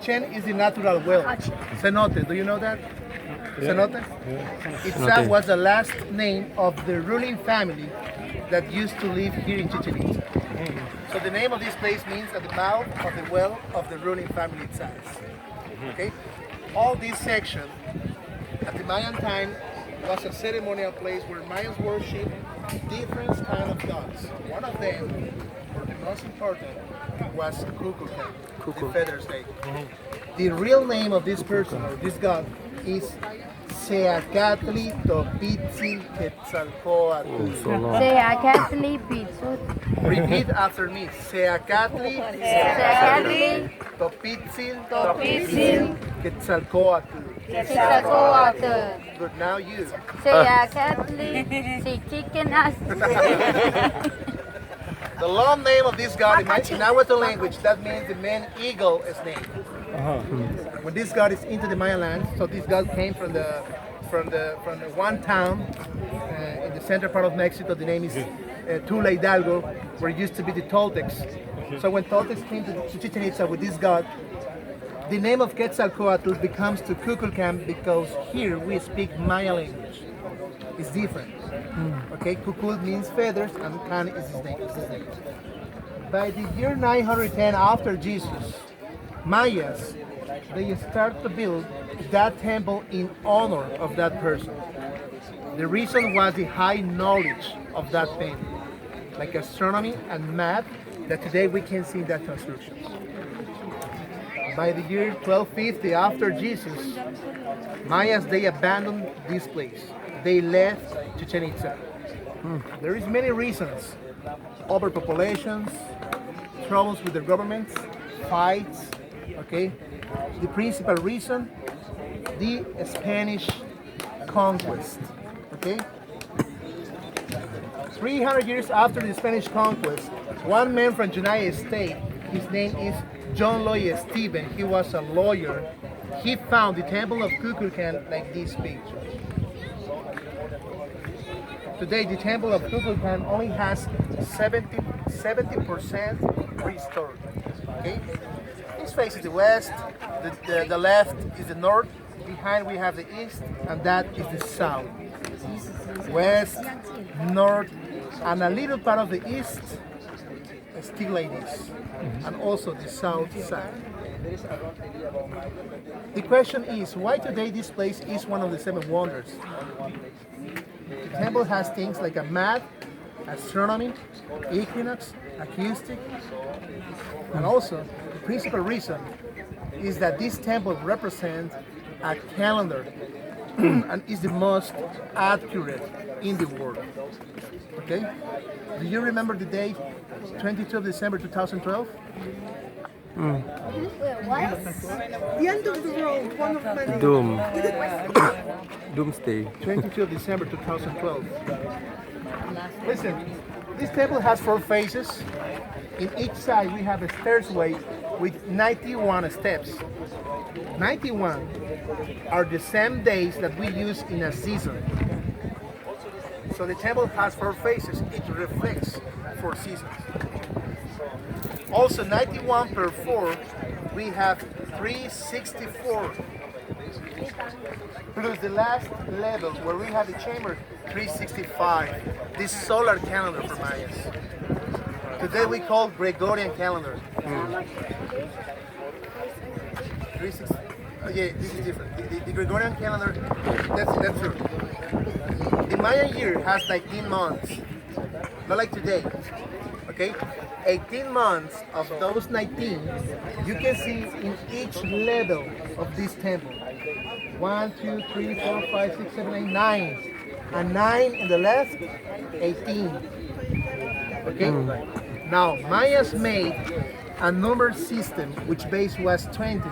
Chichen is the natural well. Cenote, do you know that? Cenote? Itza was the last name of the ruling family that used to live here in Chichen Itza. So the name of this place means at the mouth of the well of the ruling family Itza. Okay? All this section at the Mayan time was a ceremonial place where Mayans worship different kind of gods. One of them, or the most important, was Kukulkan, the feather snake. The real name of this person or this god is Seacatli Topitzin Quetzalcoatl. Seacatli Pizzut. Repeat after me. Seacatli Seacatli Topitzin Quetzalcoatl. Quetzalcoatl. Good, now you. Seacatli si chicken as. The long name of this god in Nahuatl language, that means the man eagle is named. When this god is into the Mayan land, so this god came from the one town in the center part of Mexico. The name is Tula Hidalgo, where it used to be the Toltecs. So when Toltecs came to Chichen Itza with this god, the name of Quetzalcoatl becomes to Kukulkan because here we speak Maya language. It's different. Okay, Kukul means feathers and Kan is his name. By the year 910 after Jesus, Mayas, they start to build that temple in honor of that person. The reason was the high knowledge of that family, like astronomy and math, that today we can see in that construction. By the year 1250 after Jesus, Mayas, they abandoned this place. They left Chichen Itza. There is many reasons: overpopulations, troubles with the governments, fights. Okay, the principal reason, the Spanish conquest. Okay, 300 years after the Spanish conquest, one man from United States, his name is John Lloyd Stephen. He was a lawyer. He found the temple of Kukulkan like this picture. Today, the temple of Kukulkan only has 70% restored. Okay, this faces the west. The left is the north. Behind we have the east, and that is the south. West, north, and a little part of the east still like this, and also the south side. The question is, why today this place is one of the seven wonders? The temple has things like a math, astronomy, equinox, acoustic, and also the principal reason is that this temple represents a calendar and is the most accurate in the world. Okay? Do you remember the date, 22 of December 2012? The end of the world, one of many. Doomsday. 22 of December 2012. Listen, this temple has 4 faces. In each side we have a stairway with 91 steps. 91 are the same days that we use in a season. So the temple has 4 faces. It reflects 4 seasons. Also 91 per 4, we have 364. Plus the last level where we have the chamber, 365. This solar calendar for Mayas. Today we call Gregorian calendar. 360. Yeah, this is different. The Gregorian calendar, that's true. The Mayan year has 19 months, not like today. Okay, 18 months of those 19, you can see in each level of this temple. 1, 2, 3, 4, 5, 6, 7, 8, 9. And 9 in the left, 18. Okay? Now, Mayas made a number system which base was 20.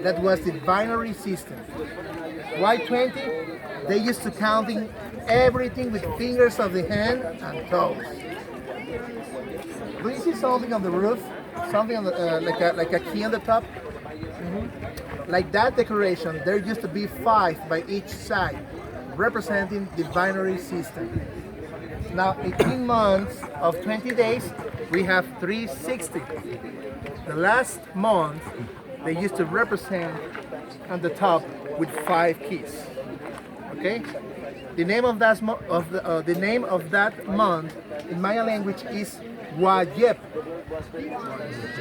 That was the binary system. Why 20? They used to counting everything with fingers of the hand and toes. Do you see something on the roof? Something on the, like a key on the top? Like that decoration, there used to be 5 by each side, representing the binary system. Now, 18 months of 20 days, we have 360. The last month they used to represent on the top with 5 keys. Okay, the name of that the name of that month in Maya language is Wayep.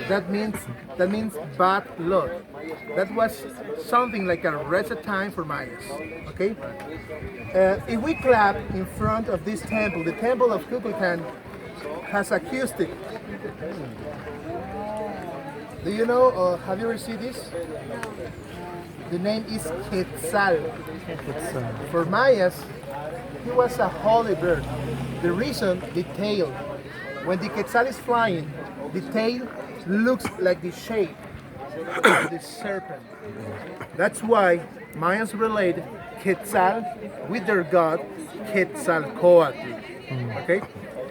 That means bad luck. That was something like a reset time for Mayas. Okay, if we clap in front of this temple, the temple of Kukulkan has acoustic. Do you know? Have you ever seen this? The name is Quetzal. For Mayas, he was a holy bird. The reason, the tail. When the Quetzal is flying, the tail looks like the shape of the serpent. That's why Mayans relate Quetzal with their god Quetzalcoatl. Okay,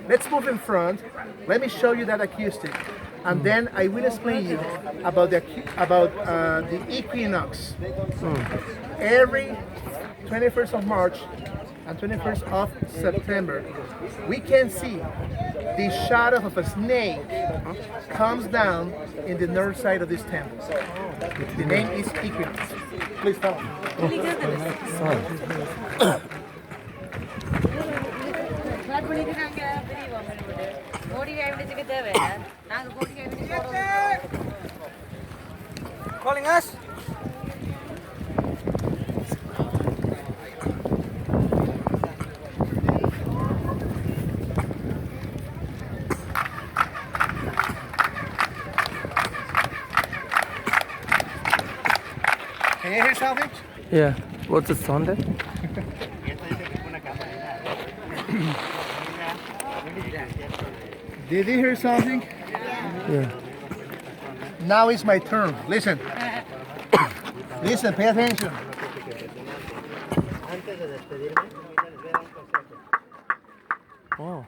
let's move in front. Let me show you that acoustic, and then I will explain you about the equinox. Every 21st of March and 21st of September, we can see the shadow of a snake comes down in the north side of this temple. The name is equinox. Please follow. Calling us? Can you hear something? Yeah. What's the sound there? Did you hear something? Yeah. Now it's my turn. Listen. Listen, pay attention. Oh.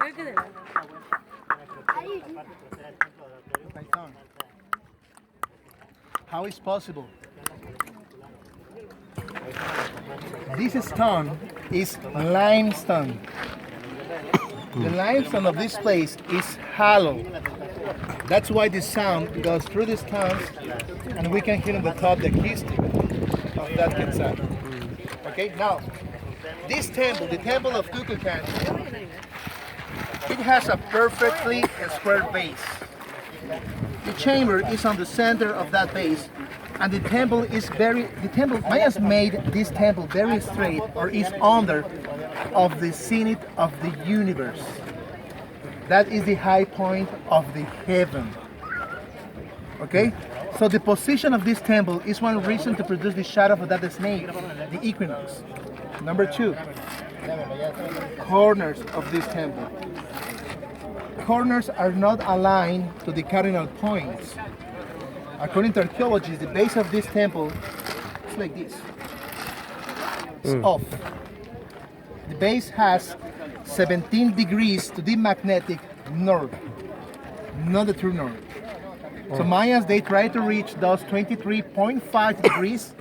My tongue. How is possible? This stone is limestone. The limestone of this place is hollow. That's why the sound goes through the stones, and we can hear on the top the acoustic of that Quetzal. Okay, now this temple, the temple of Kukulkan, it has a perfectly square base. The chamber is on the center of that base, and the temple Mayas made this temple very straight, or is under of the zenith of the universe. That is the high point of the heaven. Okay? So the position of this temple is one reason to produce the shadow of that snake, the equinox. Number 2, corners of this temple. Corners are not aligned to the cardinal points. According to archaeologists, the base of this temple is like this. It's off. The base has 17 degrees to the magnetic north, not the true north. So Mayans, they try to reach those 23.5 degrees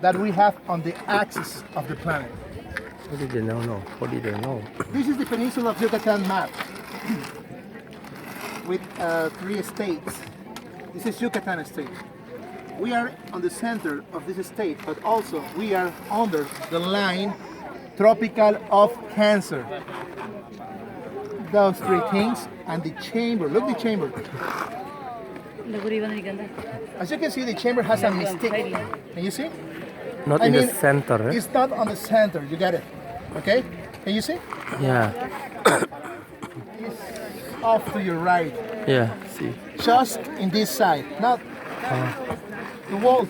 that we have on the axis of the planet. What did they know? What did they know? This is the peninsula of Yucatan map with 3 states. This is Yucatan state. We are on the center of this state, but also we are under the line tropical of Cancer. Those 3 things, and the chamber. Look, the chamber. As you can see, the chamber has a mistake. Can you see? Not in the center, eh? It's not on the center. You get it? Okay? Can you see? Yeah. It's off to your right. Yeah. See. Just in this side, not the wall.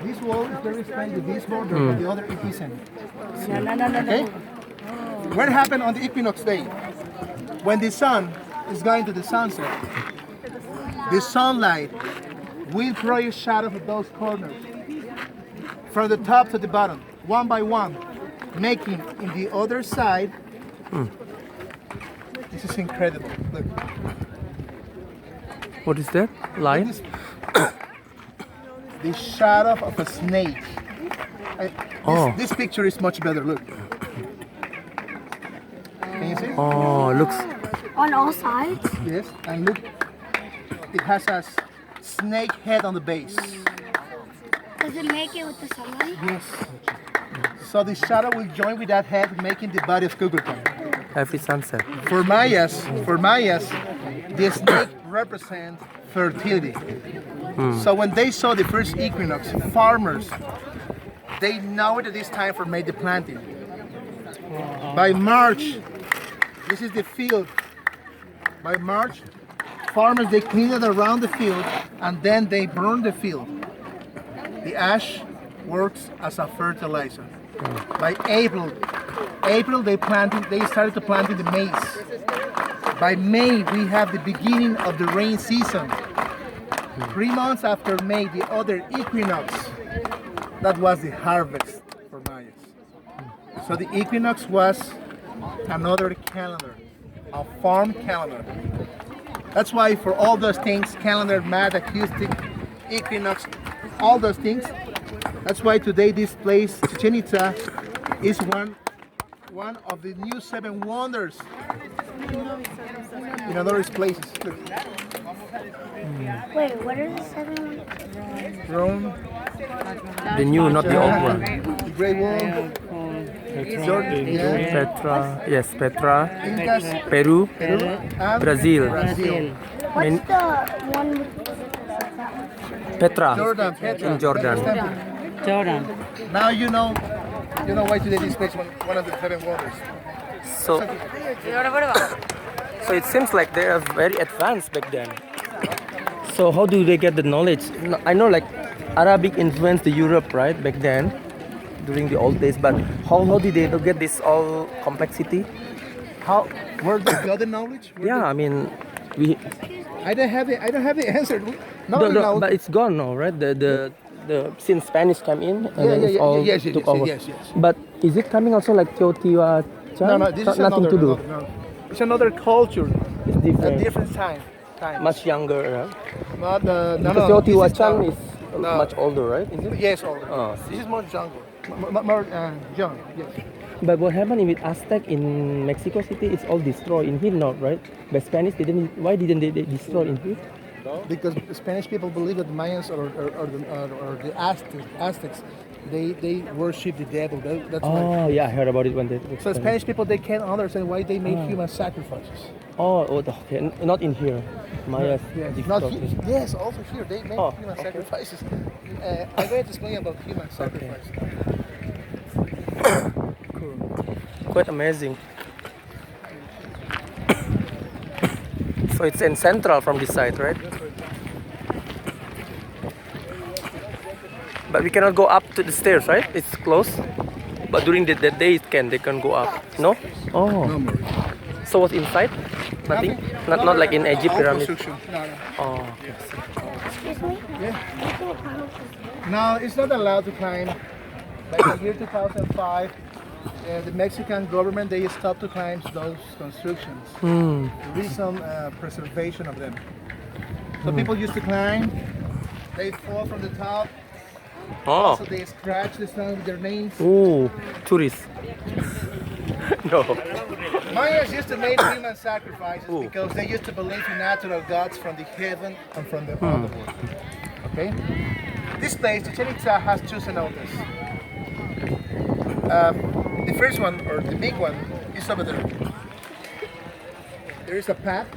This wall is very strange with this border, but the other it isn't. Okay? What happened on the equinox day? When the sun is going to the sunset, the sunlight will throw a shadow of those corners from the top to the bottom, one by one, making in the other side. This is incredible. Look. What is that? Line? The shadow of a snake. This picture is much better. Look. Can you see? Oh, looks. On all sides? Yes, and look. It has a snake head on the base. it make it with the sunlight? Yes. So the shadow will join with that head, making the body of Kukulkan. Every sunset. For Mayas, the snake represents fertility. So when they saw the first equinox, farmers, they know it is time for May the planting. By March, this is the field. By March, farmers, they clean it around the field and then they burn the field. The ash works as a fertilizer. By April they started to planting the maize. By May, we have the beginning of the rain season. 3 months after May, the other equinox, that was the harvest for Mayas. So the equinox was another calendar, a farm calendar. That's why for all those things, calendar, math, acoustic, equinox, all those things, that's why today this place, Chichen Itza, is one of the new 7 wonders in other places. Look. Wait, what are the 7 ones? Rome, The new, not the old one. the Great Wall, Jordan, yeah, Petra. Yes, Petra. Incas, Peru. and Brazil. Brazil. What's the one with Petra. Jordan, Petra. In Jordan. Jordan. Now you know why today this place one of the 7 wonders. So it seems like they are very advanced back then. So how do they get the knowledge? I know like Arabic influenced the Europe, right, back then, during the old days. But how did they get this all complexity? Where they got the knowledge? Yeah, I mean, we. I don't have the answer. But it's gone now, right? The since Spanish came in and then it's all took over. Yes. But is it coming also like Teotihuacan? No, this is nothing to do. No. It's another culture. It's A different. different time. Much younger, right? Not no. Because Teotihuacan is much older, right? Is it? Yes, older. Oh, This is more jungle. More young. Yes. But what happened with Aztec in Mexico City? It's all destroyed in here, not right? But Spanish why didn't they destroy in here? Because Spanish people believe that the Mayans or the Aztecs, they worship the devil. That's why. Oh yeah, I heard about it when they. So Spanish people, they can't understand why they made human sacrifices. Okay, not in here. Mayas. Not difficult. yes, also here they make Oh, human okay. sacrifices. I'm going to explain about human sacrifice. Quite amazing. So it's in central from this side, right? But we cannot go up to the stairs, right? It's closed. But during the day they can go up. No? Oh. No more. So what's inside? Nothing? Not like in Egypt All pyramid. construction. No. Oh, okay. Excuse me? No, it's not allowed to climb. Like in the year 2005, the Mexican government, they stopped to climb those constructions. The reason, preservation of them. So people used to climb, they fall from the top, Oh. so they scratch the sand with their names. Ooh, tourists. No. Mayas used to make human sacrifices Ooh. because they used to believe in natural gods from the heaven and from the underworld. Okay? This place, Chichen Itza, has 2 cenotes. The first one, or the big one, is over there. There is a path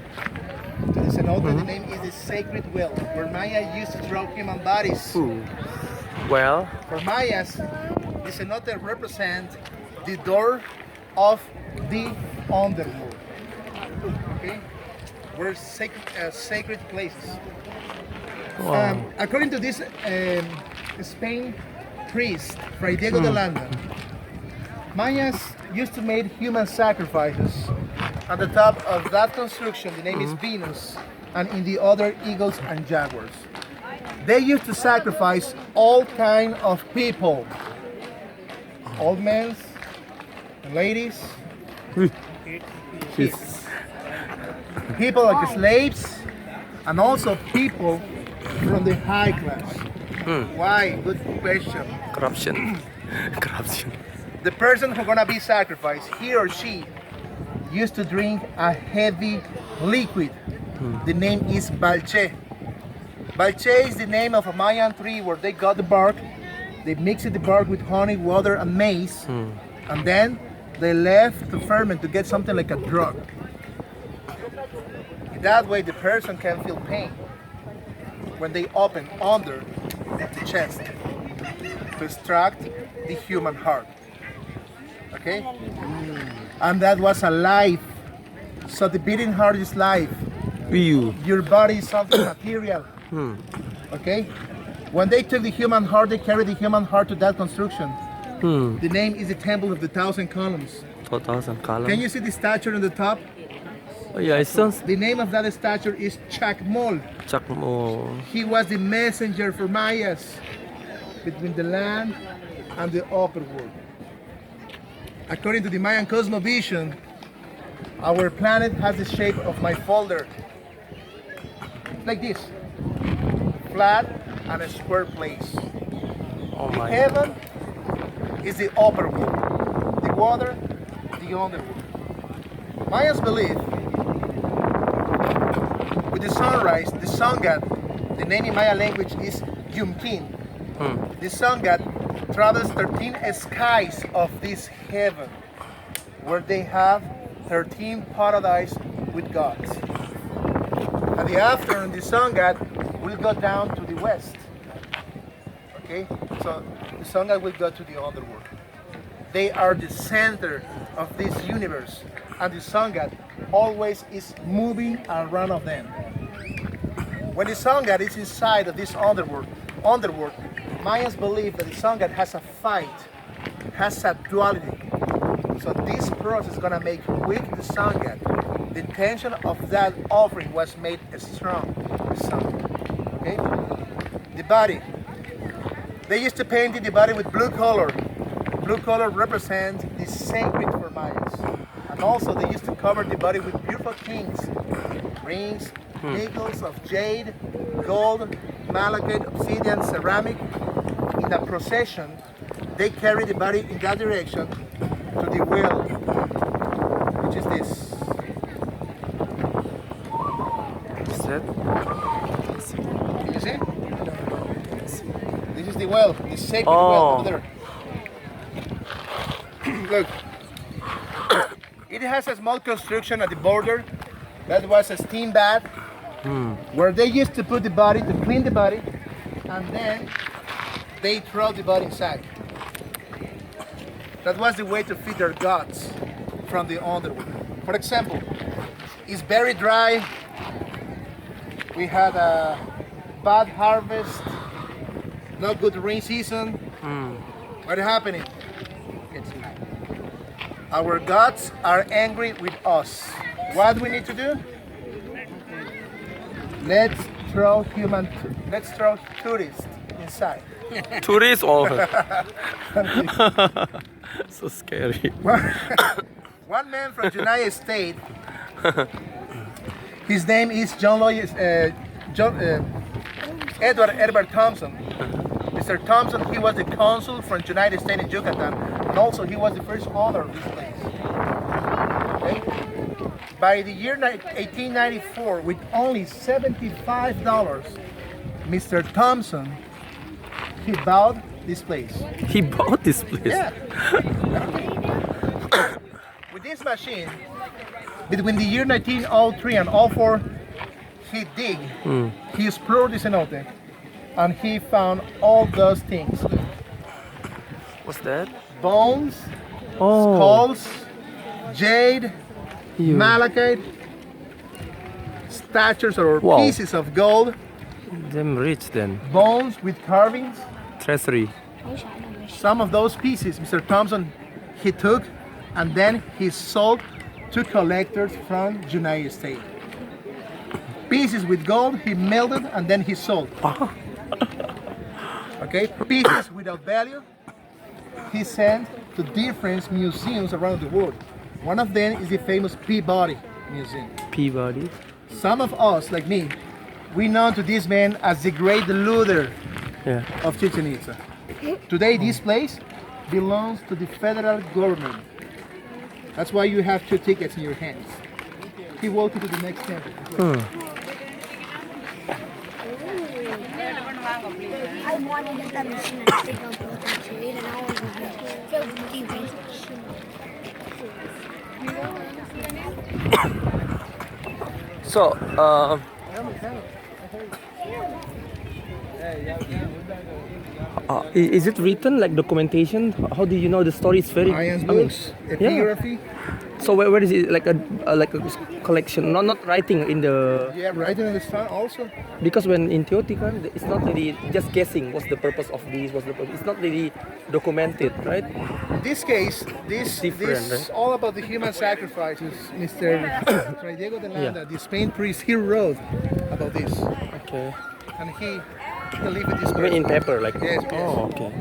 to the cenote. The name is the Sacred Well, where Maya used to draw human bodies. Ooh. Well, For Mayas, the cenote represents the door of the underworld. Okay? We're sacred places. wow. According to this Spain priest, Fray Diego de Landa, Mayas used to make human sacrifices. At the top of that construction, the name is Venus, and in the other, eagles and jaguars. They used to sacrifice all kind of people, old men, ladies, kids, people like slaves, and also people from the high class. Why? Good question. Corruption. Corruption. The person who's gonna be sacrificed, he or she, used to drink a heavy liquid. The name is balche. Balche is the name of a Mayan tree where they got the bark They mixed the bark with honey, water, and maize, and then they left to ferment to get something like a drug. That way, the person can feel pain when they open under the chest to extract the human heart. Okay? And that was alive. So the beating heart is life. You. Your body is something material. Okay? When they took the human heart, they carried the human heart to that construction. The name is the Temple of the Thousand Columns. 4,000 columns. Can you see the statue on the top? Oh yeah, it sounds The name of that statue is Chacmol. Chakmo. He was the messenger for Mayas between the land and the upper world. According to the Mayan cosmovision, our planet has the shape of my folder. Like this. Flat and a square place. Oh my. Heaven is the upper world. The water, the underworld. Mayans believe with the sunrise, the sun god, the name in Maya language is Yumkin. The sun god travels 13 skies of this heaven, where they have 13 paradise with gods. At the afternoon, the sun god will go down to the west. Okay, so the sun god will go to the underworld. They are the center of this universe, and the sun god always is moving around of them. When the sun god is inside of this underworld, Mayans believe that the sun god has a fight, has a duality. So this process is gonna make weak the sun god. The tension of that offering was made strong. The sun. Okay. The body. They used to paint the body with blue color. Blue color represents the sacred for Mayans. And also they used to cover the body with beautiful things. Rings, needles of jade, gold, malachite, obsidian, ceramic. In a procession, they carry the body in that direction to the well, which is this. Is that? Can you see? This is the well, the sacred well over there. Look, it has a small construction at the border. That was a steam bath where they used to put the body, to clean the body, and then they throw the body inside. That was the way to feed their gods from the underworld. For example, it's very dry. We had a bad harvest, no good rain season. What is happening? Our gods are angry with us. What we need to do? Let's throw tourists inside. Tourists or so scary. One man from United States, his name is Edward Herbert Thompson. Mr. Thompson, he was the consul from United States in Yucatan, and also he was the first owner of this place. Okay? By the year 1894, with only $75, Mr. Thompson, he bought this place. He bought this place. Yeah. With this machine, between the year 1903 and 04, he dig, he explored the cenote, and he found all those things. What's that? Bones, Oh. skulls, jade, You. malachite, statues or Wow. pieces of gold, Them rich then. bones with carvings. Treasury. Some of those pieces, Mr. Thompson, he took and then he sold to collectors from United States. Pieces with gold, he melted and then he sold. Okay, pieces without value, he sent to different museums around the world. One of them is the famous Peabody Museum. Peabody. Some of us, like me, we know to this man as the great looter Yeah. of Chichen Itza. Today, this place belongs to the federal government. That's why you have 2 tickets in your hands. He walked you to the next temple. I want to get that machine and stick on both that trade, and I want to fill the defense machine. So, is it written like documentation? How do you know the story is very? Mayan's I mean, books, epigraphy. so where is it like a collection? Not writing in the Yeah, writing in the sun also. because when in Teotihuacan it's not really just guessing what's the purpose of this, what's the purpose. It's not really documented, right? This case, this Different, this right? all about the human sacrifices. Mr. Fray Diego de Landa, the Spain priest, he wrote about this, Okay. and he lived with this I mean in person. paper, like. Yes, yes. Oh, okay.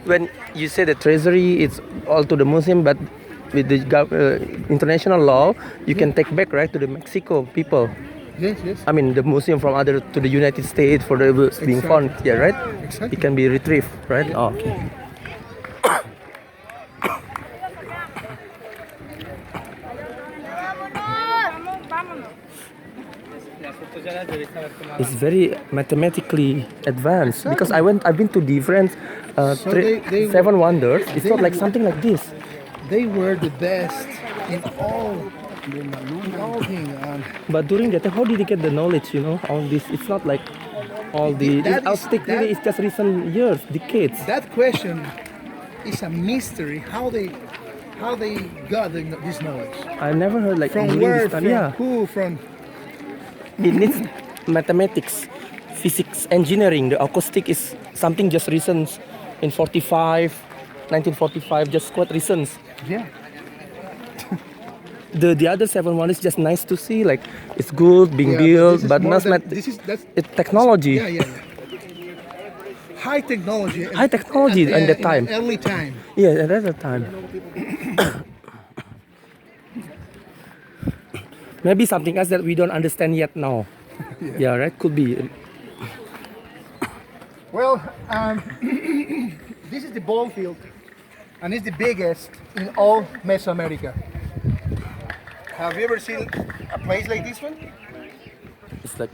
When you say the treasury, it's all to the Muslim, but with the international law, you can take back, right, to the Mexico people. Yes, yes. I mean, the Muslim from other to the United States for the being found. Yeah, right. Exactly. It can be retrieved, right? Oh, okay. It's very mathematically advanced because I've been to different So they- seven wonders. It's not like something like this. They were the best in all things. But during that time, how did they get the knowledge? You know, all this. It's not like all the. That It's is- Aztec that- really. It's just recent years, decades. That question is a mystery. How they got this knowledge? I never heard like From during where? this time. From Yeah, who? From it needs mathematics, physics, engineering. The acoustic is something just recent in 1945, just quite recent. yeah. The other seven one is just nice to see. Like it's good being Yeah, built, this is but more not than- mat- that's it's technology. yeah. High technology. High technology at in that time. an early time. Yeah, at that time. Maybe something else that we don't understand yet now. Yeah, right? Could be. Well, this is the ball field, and it's the biggest in all Mesoamerica. Have you ever seen a place like this one? It's like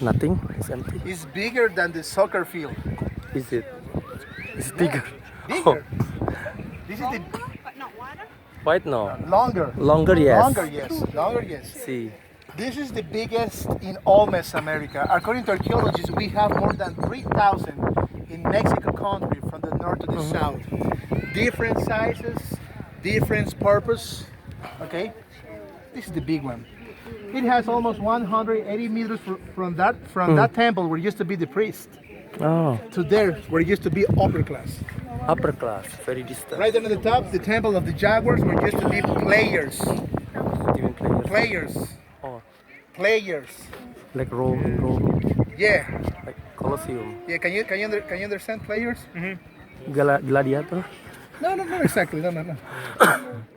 nothing. It's empty. It's bigger than the soccer field. Is it? It's bigger. Bigger. This is the White no. longer. Longer, yes. Longer, yes. Longer, yes. See. This is the biggest in all Mesoamerica. According to archaeologists, we have more than 3,000 in Mexico country from the north to the south. Different sizes, different purpose. Okay, this is the big one. It has almost 180 meters from that temple where used to be the priest Oh, to there where it used to be upper class. upper class, very distant. Right there at the top, the temple of the jaguars where used to be players. Even players. Players. Oh, Players. like Rome, Yeah. like Colosseum. Yeah. Can you understand players? Gladiator. No, not exactly. No.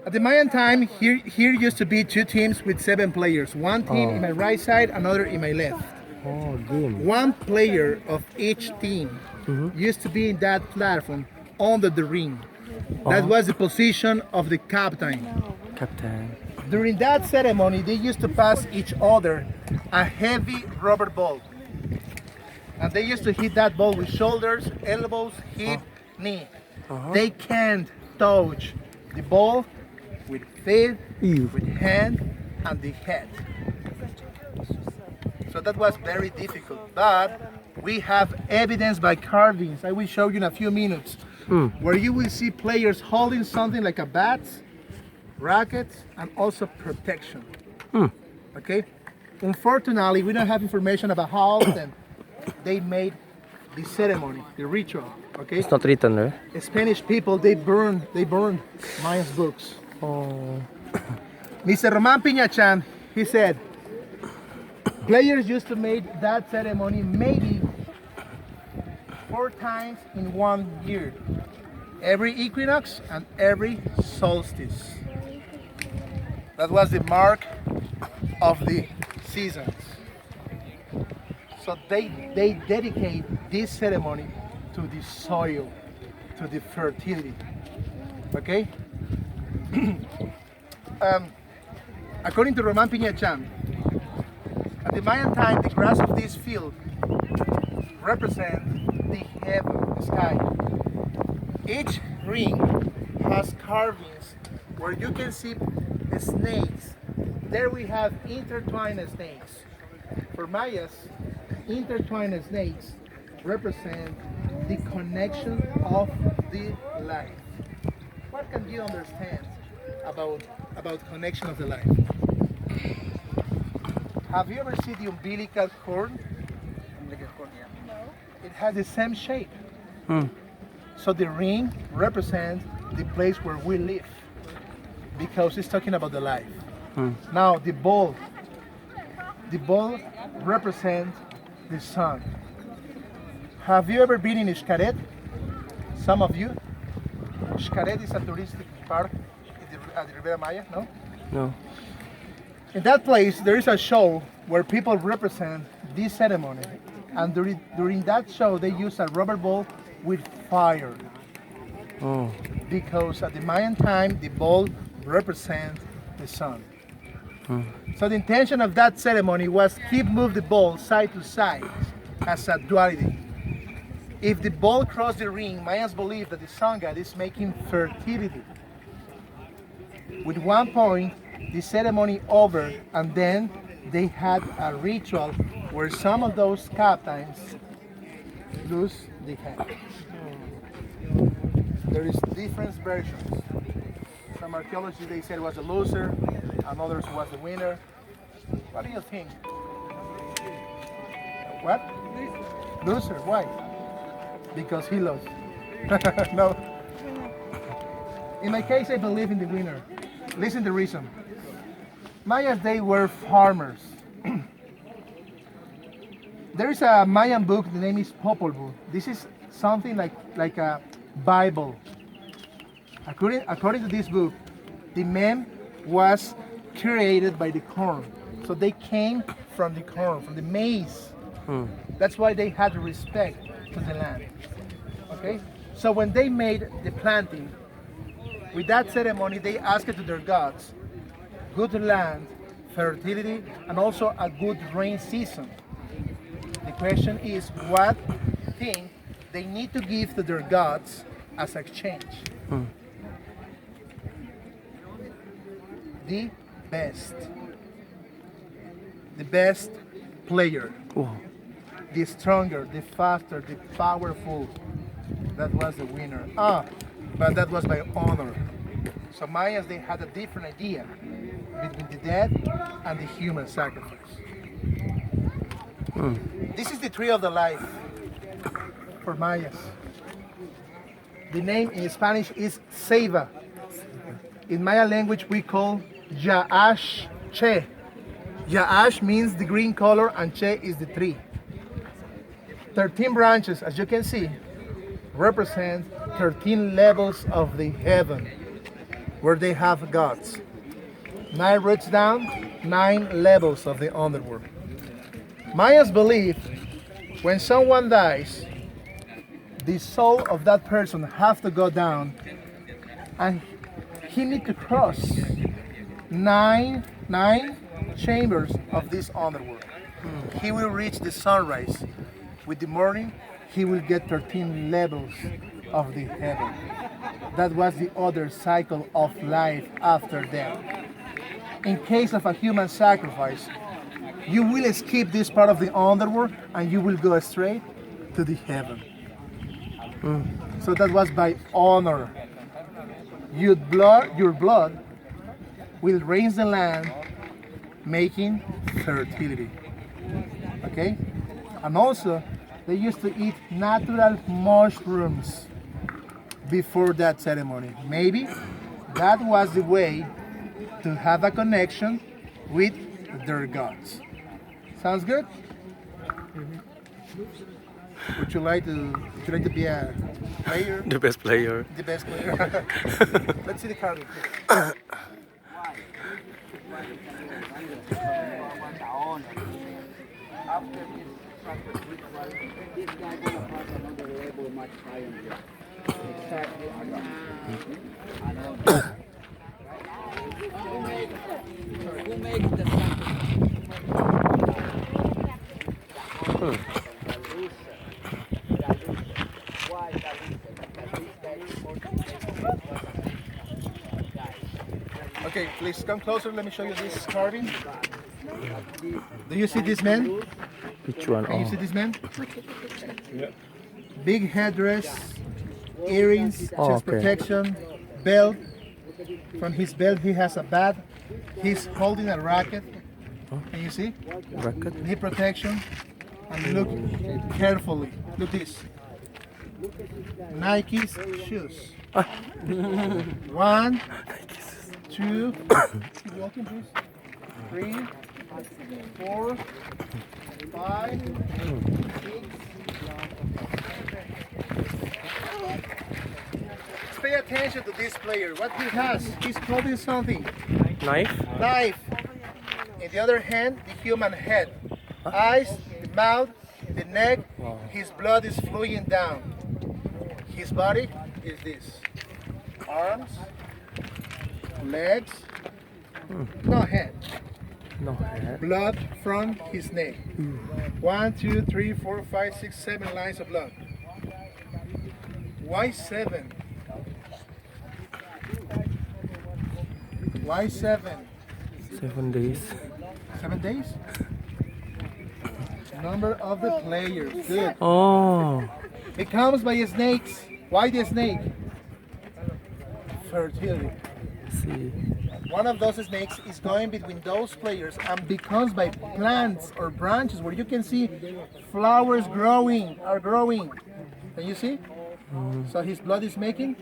At the Mayan time, here used to be two teams with 7 players. One team in my right side, another in my left. Oh, game. One player of each team used to be in that platform under the ring. That was the position of the captain. Captain. During that ceremony, they used to pass each other a heavy rubber ball. And they used to hit that ball with shoulders, elbows, hip, knee. They can't touch the ball with feet, Ew. with hand, and the head. So that was very difficult. But we have evidence by carvings. I will show you in a few minutes where you will see players holding something like a bat, rackets, and also protection. Okay? Unfortunately, we don't have information about how often they made the ceremony, the ritual. Okay? It's not written, right? Spanish people, they burned Maya's books. Oh. Mr. Roman Piñachan, he said, players used to make that ceremony maybe 4 times in 1 year. Every equinox and every solstice. That was the mark of the seasons. So they dedicate this ceremony to the soil, to the fertility. Okay? According to Roman Piñachan, at the Mayan time, the grass of this field represent the heaven, the sky. Each ring has carvings where you can see snakes. There we have intertwined snakes. For Mayas, intertwined snakes represent the connection of the life. What can you understand about connection of the life? Have you ever seen the umbilical cord? It has the same shape. So the ring represents the place where we live because it's talking about the life. Now the ball represents the sun. Have you ever been in Xcaret? Some of you? Xcaret is a touristic park at the Riviera Maya, no? No. In that place, there is a show where people represent this ceremony. And during that show, they use a rubber ball with fire. Oh. Because at the Mayan time, the ball represents the sun. So the intention of that ceremony was keep move the ball side to side as a duality. If the ball crossed the ring, Mayans believe that the sun god is making fertility. With one point, the ceremony over, and then they had a ritual where some of those captains lose the hand. There is different versions. Some archaeologists, they said was a loser, and others was the winner. What do you think? What? Loser, why? Because he lost. No. In my case, I believe in the winner. Listen to the reason. Mayas, they were farmers. There is a Mayan book, the name is Popol Vuh. This is something like a Bible. According to this book, the man was created by the corn. So they came from the corn, from the maize. That's why they had respect to the land. Okay? So when they made the planting, with that ceremony, they asked to their gods good land, fertility, and also a good rain season. The question is, what thing they need to give to their gods as exchange? The best player, the stronger, the faster, the powerful. That was the winner. But that was by honor. So Mayans, they had a different idea between the dead and the human sacrifice. This is the tree of the life for Mayas. The name in Spanish is Ceiba. In Maya language, we call Ya'ash Che. Ya'ash means the green color and Che is the tree. 13 branches, as you can see, represent 13 levels of the heaven where they have gods. 9 roots down, 9 levels of the underworld. Mayas believe when someone dies, the soul of that person has to go down and he needs to cross nine chambers of this underworld. He will reach the sunrise. With the morning, he will get 13 levels of the heaven. That was the other cycle of life after death. In case of a human sacrifice, you will skip this part of the underworld and you will go straight to the heaven. So that was by honor. Your blood will raise the land, making fertility. Okay? And also, they used to eat natural mushrooms before that ceremony. Maybe that was the way to have a connection with their gods. Sounds good? Would you like to be a player? The best player. The best player. Let's see the card. Please. This guy gonna pass another level much higher than that. Exactly. Who makes the sacrifice? Okay, please come closer. Let me show you this carving. Do you see this man? Which one? Can you Oh. see this man? Big headdress, earrings, Oh, chest okay. protection, belt. From his belt, he has a bat. He's holding a racket. Can you see? Racket. Knee protection. And look carefully. Look this. Nike's shoes. One, two, keep walking please. 3, 4, 5, 6. Pay attention to this player. What he has, he's holding something. Knife. Knife. In the other hand, the human head. Eyes, the mouth, the neck. His blood is flowing down. His body is this. Arms, legs, no head. No head. Blood from his neck. 1, 2, 3, 4, 5, 6, 7 lines of blood. Why 7? Why 7? 7 days. 7 days? Number of the players. Good. Oh. It comes by snakes. Why the snake? Fertility. See. One of those snakes is going between those players and becomes by plants or branches where you can see flowers are growing. Can you see? So his blood is making?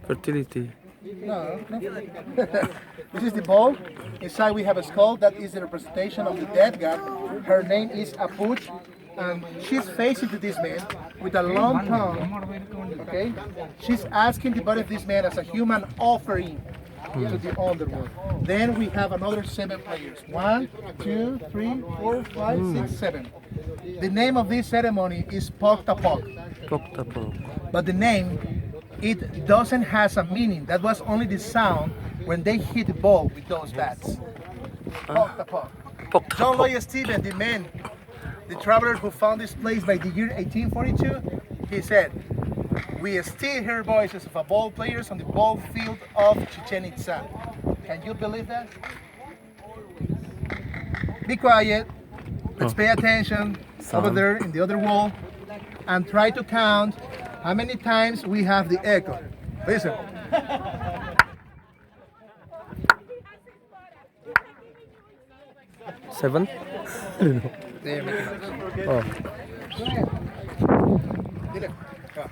Fertility. No. This is the ball. Inside we have a skull. That is the representation of the dead god. Her name is Apuch, and she's facing to this man with a long tongue. Okay? She's asking the body of this man as a human offering to the underworld. Then we have another 7 players. 1, 2, 3, 4, 5, 6, 7. The name of this ceremony is Pok-ta-Pok. Pok-ta-pok. But the name, it doesn't has a meaning. That was only the sound when they hit the ball with those bats. Pok-ta-pok. John Pok-ta-pok. Lloyd Steven, the man, the traveler who found this place by the year 1842, he said, "We still hear voices of ball players on the ball field of Chichen Itza." Can you believe that? Be quiet. Let's pay attention over Sound. there in the other wall and try to count how many times we have the echo. Listen. Seven? There, make it noise. Oh. Dile. Go.